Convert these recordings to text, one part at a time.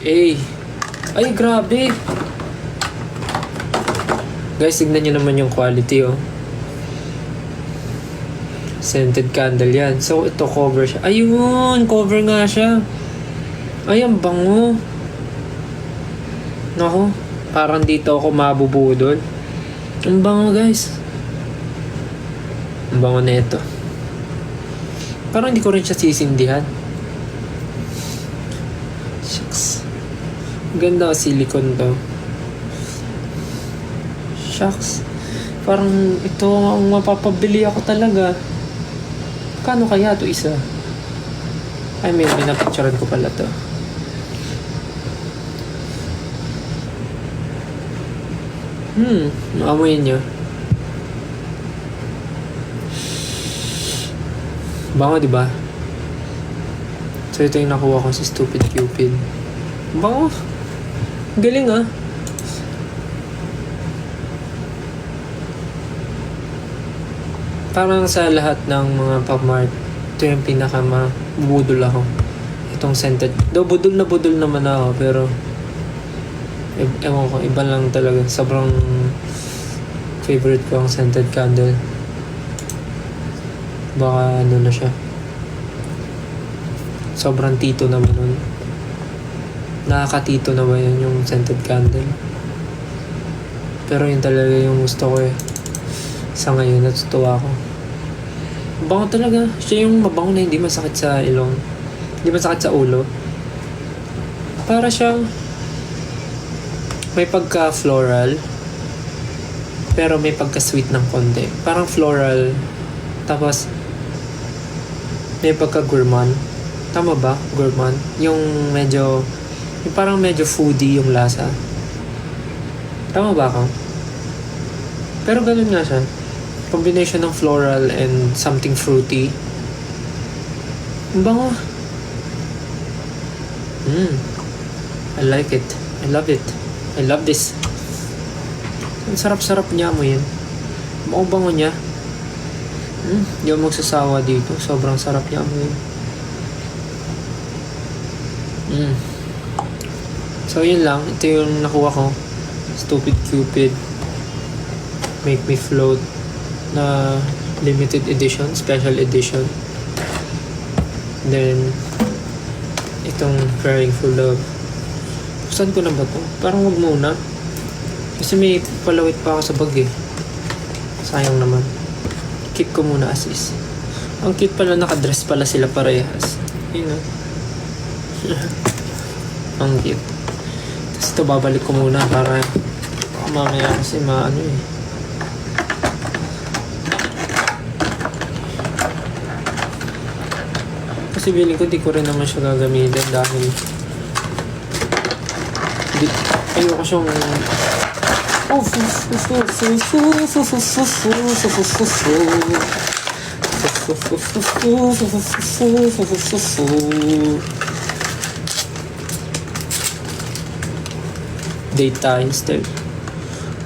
Ay, grabe. Guys, tignan nyo naman yung quality, oh. Scented candle yan. So, ito cover siya. Ayun! Cover nga siya. Ay, ang bango. Naku, parang dito ako mabubudol. Ang bango, guys. Ang bango na ito. Parang hindi ko rin siya sisindihan. Shucks. Ganda o silicone to. Shucks. Parang ito ang mapapabili ako talaga. Kano kaya to isa? Ay, may napicturean ko pala to. Maamoy nyo. Bango, diba? So, ito yung nakuha ko sa Stupid Cupid. Bango. Galing, ah. Parang sa lahat ng mga Pop-Mart, ito yung pinaka-mabudol ako. Itong scented. Though budol naman ako, pero ewan ko, iba lang talaga. Sobrang favorite ko ang scented candle. Baka ano na siya. Sobrang tito naman nun. Nakakatito na ba yan yung scented candle? Pero yun talaga yung gusto ko eh. Sa ngayon, natutuwa ako. Mabango talaga. Siya yung mabango na hindi masakit sa ilong. Hindi masakit sa ulo. Para siyang may pagka-floral, pero may pagka-sweet ng konti. Parang floral, tapos may pagka-gourmand. Tama ba? Gourmand? Yung parang medyo foodie yung lasa. Tama ba ako? Pero ganun nga siya. Combination ng floral and something fruity. Ang bango. I like it. I love it. I love this. Ang sarap-sarap niya mo yun. Bango niya. Hindi ako magsasawa dito. Sobrang sarap niya mo yun. So yun lang. Ito yung nakuha ko. Stupid Cupid. Make Me Float na limited edition, special edition. Then itong Crying for Love. Saan ko na ba to? Parang wag muna. Kasi may palawit pa ako sa bag eh. Sayang naman. Keep ko muna as is. Ang cute pala, nakadress pala sila parehas. Yun know? Ang cute. Tapos ito babalik ko muna para mamaya kasi maano eh. Kasi feeling ko di ko rin naman siya gagamitin dahil ayoko siyang date tayo instead.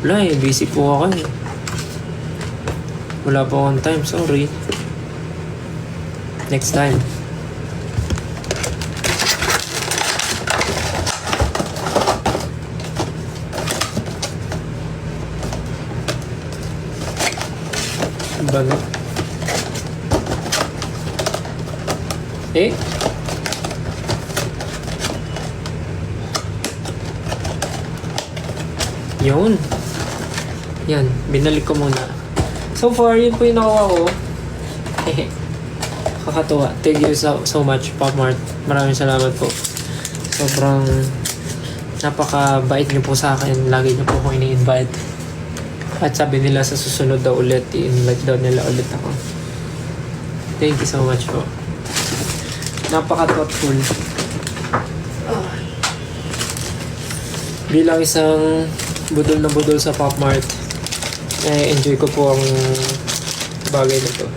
Wala eh, busy po ako eh. Wala pa akong time, sorry. Next time. Bago. Yun. Yan, binalik ko muna. So far, yun po yung nakuha ko. Kakatuwa. Thank you so much, Pop-Mart. Maraming salamat po. Sobrang napaka-bait niyo po sa akin. Lagi niyo po akong ini-invite. At sabi nila sa susunod daw ulit, i-invite daw nila ulit ako. Thank you so much po. Napaka-thoughtful. Bilang isang budol na budol sa Pop-Mart, enjoy ko po ang bagay na to.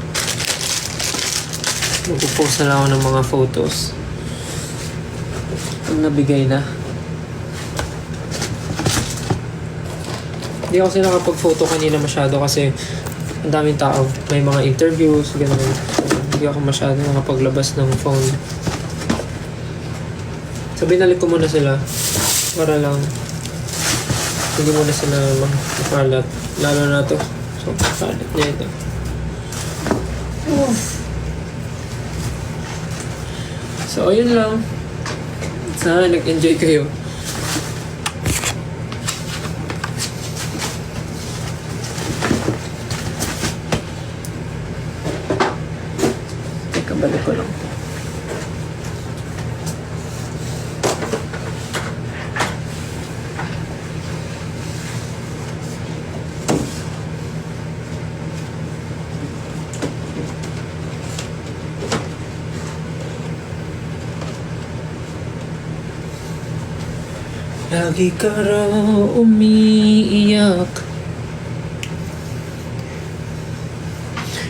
Magpo-post na lang ako ng mga photos. Ang nabigay na. Hindi ako kasi nakapag-photo kanina masyado kasi ang daming tao. May mga interviews, gano'n. So, hindi ako masyado nakapaglabas ng phone. So, binalik ko muna sila para lang hindi muna sila makalat. Lalo na to. So, kalat niya ito. So, ayun lang. Sana nag-enjoy kayo. Teka, balik ko lang. Lagi ka raw umiiyak.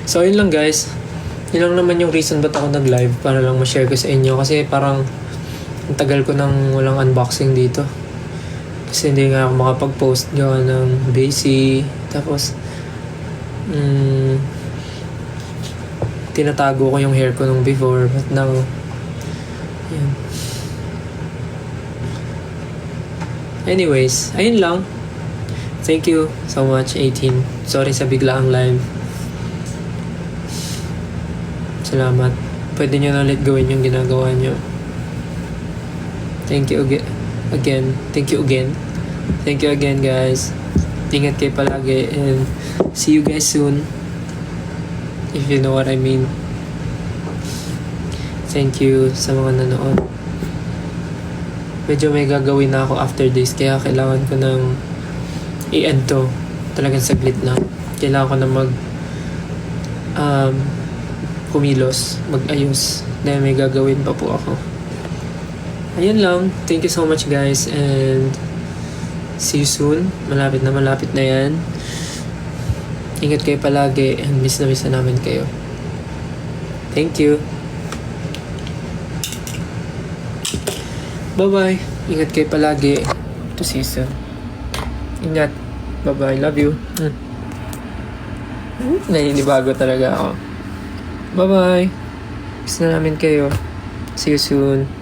So, yun lang guys. Yun lang naman yung reason ba't ako nag-live. Para lang ma-share ko sa inyo. Kasi parang ang tagal ko nang walang unboxing dito. Kasi hindi nga ako makapag-post gawa ng busy. Tapos, tinatago ko yung hair ko nung before. But now, yan. Anyways, ayun lang. Thank you so much, 18. Sorry sa biglaang live. Salamat. Pwede nyo na ulit gawin yung ginagawa nyo. Thank you again. Thank you again. Thank you again, guys. Ingat kayo palagi and see you guys soon. If you know what I mean. Thank you sa mga nanood. Medyo may gagawin na ako after this kaya kailangan ko ng i-end to. Talagang saglit lang. Kailangan ko na kumilos, mag-ayos. Dahil may gagawin pa po ako. Ayun lang. Thank you so much guys and see you soon. Malapit na yan. Ingat kayo palagi and miss na namin kayo. Thank you. Bye-bye. Ingat kayo palagi. To see you soon. Ingat. Bye-bye. Love you. Naninibago talaga ako. Bye-bye. Miss na namin kayo. See you soon.